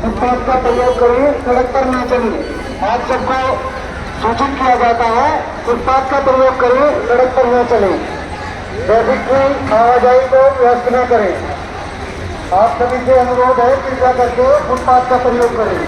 Footpath का प्रयोग करें, सड़क पर ना चलें। आप सबको सूचित किया जाता है फुटपाथ का प्रयोग करें, सड़क पर न चलें। ट्रैफिक की आवाजाही को व्यस्त न करें। आप सभी से अनुरोध है कृपया करके फुटपाथ का प्रयोग करें।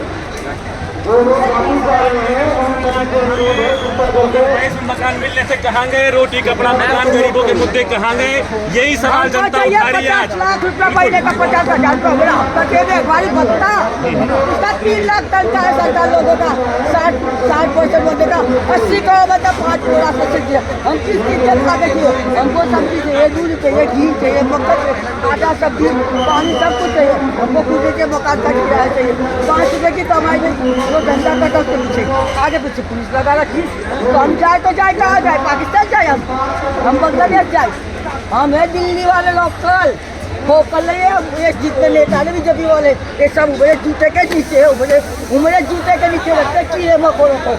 जो लोग वापिस जा रहे हैं उन सभी से अनुरोध है कृपया करके। मकान मिलने से कहाँ गए, रोटी कपड़ा मकान, गरीबों के मुद्दे कहाँ गए, यही सवाल जनता उठा रही है आज। 50 लाख रुपया महीने का 50,000 रुपया मेरा हफ्ता दे दे हमारी भत्ता, इसका 3 लाख तनख्वाह है सरकार लोगों का, 60% बंदे का 80 करोड़ बंदा 5 करोड़ सब्सिडी दिया। हम किस चीज़ से खाते क्यों? हमको सब्जी चाहिए, दूध चाहिए, घी चाहिए, मक्खन चाहिए, आटा सब्जी पानी सब कुछ चाहिए। हमको खुद के मकान का किराया चाहिए। 5 रुपये की कमाई में वो धंधा कटा उसके पीछे आगे पीछे पुलिस लगा रखी। तो हम जाए तो जाए कहाँ जाए? पाकिस्तान जाए, हम बांग्लादेश जाए। हम है दिल्ली वाले लोकल वो कर रही है। ये जितने नेता ने बीजेपी वाले ये सब उबरे जूते के नीचे है, उबरे जूते के नीचे रखते कीड़े मकोड़ों को।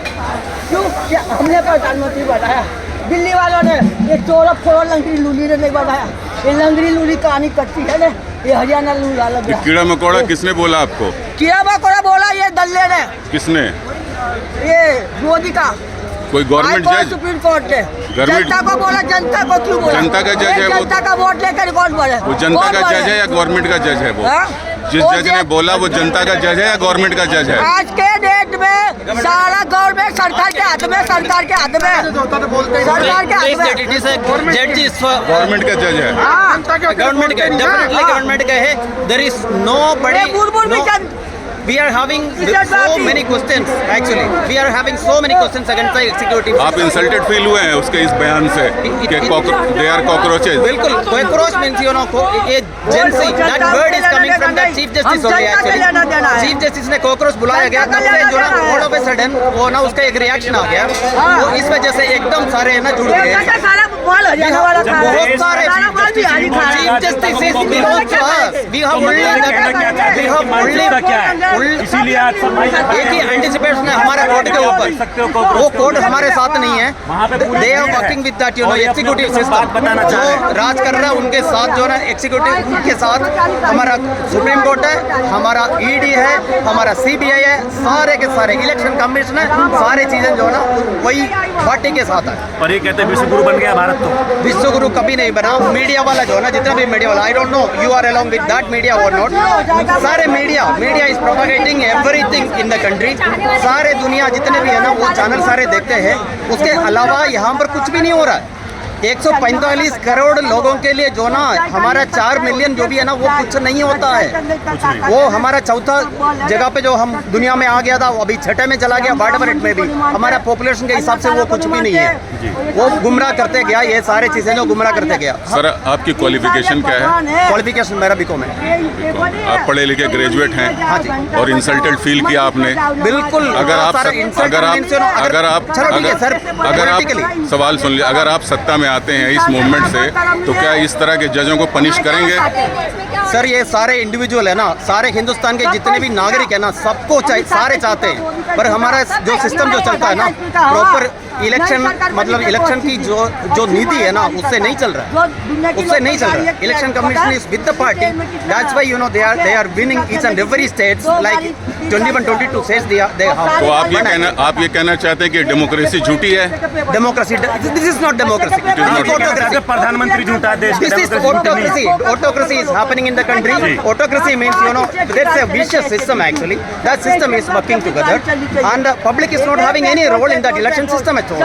क्यों? हमने प्रधानमंत्री बनाया, दिल्ली वालों ने ये चोर फोड़ लंगड़ी लूली ने नहीं बनाया। ये लंगड़ी लूली कहानी करती है ना, ये हरियाणा लूला लग गया। कीड़ा मकोड़ा किसने बोला आपको? कीड़ा मकोड़ा बोला ये दल्ले ने। किसने? ये मोदी का कोई गवर्नमेंट जज? सुप्रीम कोर्ट ने जनता को बोला। जनता को क्यों बोला? जनता का जज है वो। जनता का वोट लेकर कौन बोले? वो जनता का जज है या गवर्नमेंट का जज है वो? जिस जज ने बोला वो जनता का जज है या गवर्नमेंट का जज है? आज के डेट में सारा गवर्नमेंट सरकार के हाथ में, सरकार के हाथ में, सरकार के हाथ में। गवर्नमेंट का जज है। गवर्नमेंट का डेफिनेटली गवर्नमेंट का है। देयर इज नो बड़ी We are having so many questions actually. We are having so many questions against the executive. आप इंसल्टेड फील हुए हैं उसके इस बयान से कि they are cockroaches? बिल्कुल, cockroach means you know ये जेंसी, that word is coming from the chief justice only actually. Chief justice ने cockroach बुलाया गया, तब से जो ना all of a sudden वो ना उसका एक रिएक्शन आ गया। वो इस वजह से एकदम सारे ना जुड़ गए। बहुत सारे chief justice is belongs to us. We have only इसीलिए आज एक ही एंटिसिपेशन है हमारे कोर्ट के ऊपर। वो कोर्ट हमारे साथ नहीं है। They are working with that you know executive system. जो राज कर रहा है उनके साथ जो है एक्जीक्यूटिव के साथ हमारा सुप्रीम कोर्ट है, हमारा ईडी है, हमारा सीबीआई है, सारे के सारे इलेक्शन कमीशन है, सारी चीजें जो है ना वही पार्टी के साथ है। और ये कहते हैं विश्व गुरु बन गया भारत। तो विश्व गुरु कभी नहीं बना। मीडिया वाला जो है ना, जितना भी मीडिया वाला, I don't know you are along with that media और नॉट। सारे media is propagating everything in the country. सारे दुनिया जितने भी है ना वो चैनल सारे देखते हैं। उसके अलावा यहाँ पर कुछ भी नहीं हो रहा है। 145 करोड़ लोगों के लिए जो ना हमारा 4 मिलियन जो भी है ना वो कुछ नहीं होता है। वो हमारा चौथा जगह पे जो हम दुनिया में आ गया था वो अभी छठे में चला गया। वाटएवर में भी हमारा पॉपुलेशन के हिसाब से वो कुछ भी नहीं है। वो गुमराह करते गया, ये सारे चीजें जो गुमराह करते गया। सर आपकी क्वालिफिकेशन क्या है? क्वालिफिकेशन मेरा बीकॉम है। आप पढ़े लिखे ग्रेजुएट हैं। हाँ जी। और इंसल्टेड फील किया आपने? बिल्कुल। सवाल सुन लिया, अगर आप सत्ता में आते हैं इस मूवमेंट से तो क्या इस तरह के जजों को पनिश करेंगे? सर ये सारे इंडिविजुअल है ना, सारे हिंदुस्तान के जितने भी नागरिक है ना, सबको सारे चाहते हैं। पर हमारा जो सिस्टम जो चलता है ना प्रॉपर इलेक्शन, मतलब इलेक्शन की जो नीति है ना उससे नहीं चल रहा है, उससे नहीं चल रहा है। Election commission is with the party, that's why you know they are winning each and every states like 21-22 states they have। तो आप ये कहना चाहते हैं कि डेमोक्रेसी झूठी है? Democracy, this is not democracy. प्रधानमंत्री झूठा देश। This is autocracy. Autocracy is happening in the country. Autocracy means you know that's a vicious system actually. That system is working together, and the public is not having any role in that election system at all.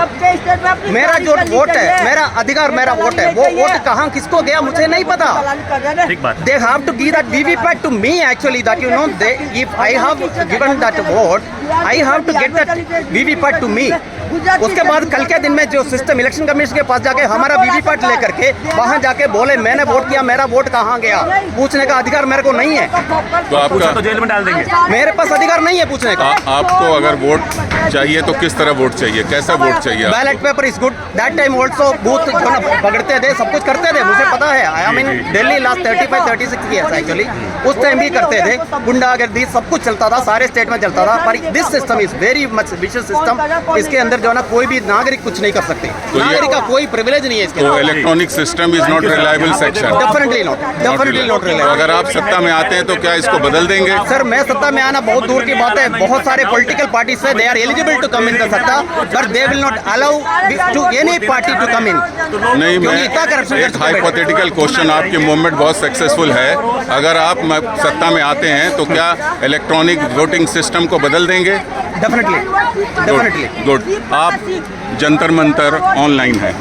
मेरा जो vote है, मेरा अधिकार, मेरा vote है, वो vote कहाँ किसको गया मुझे नहीं पता। They have to give that VVPAT to me actually. That you know, if I have given that vote, I have to get that VVPAT to me. उसके बाद कल के दिन में जो सिस्टम इलेक्शन कमीशन के पास जाके हमारा वीवीपैट लेकर के वहाँ जाके बोले मैंने वोट किया, मेरा वोट कहाँ गया, पूछने का अधिकार मेरे को नहीं है। तो आपका तो जेल में डाल देंगे। मेरे पास अधिकार नहीं है पूछने का। आपको अगर वोट चाहिए तो किस तरह वोट चाहिए, कैसा वोट वोट चाहिए आपको? Ballot paper is good that time also booth जो ना पकड़ते थे, सब कुछ करते थे, मुझे पता है। I mean Delhi last 35-36 years actually, उस टाइम भी करते थे, गुंडागर्दी सब कुछ चलता था, सारे स्टेट में चलता था। पर this system is very much vicious system. इसके अंदर जो ना कोई भी नागरिक कुछ नहीं कर सकते, नागरिक का कोई प्रिविलेज नहीं है इसके तो अंदर। Electronic system is not reliable section. Definitely not reliable. अगर आप सत्ता में आते हैं तो क्या इसको बदल देंगे? सर मैं सत्ता में आना बहुत दूर की बात है। बहुत सारे पॉलिटिकल पार्टी से they are eligible to come in the सत्ता, but they will not allow to any party to come in. नहीं, क्योंकि इतना करप्शन मैं एक हाइपोथेटिकल क्वेश्चन, आपकी मूवमेंट बहुत सक्सेसफुल है, अगर आप सत्ता में आते हैं तो क्या इलेक्ट्रॉनिक वोटिंग सिस्टम को बदल देंगे? Definitely good. आप जंतर मंतर ऑनलाइन है,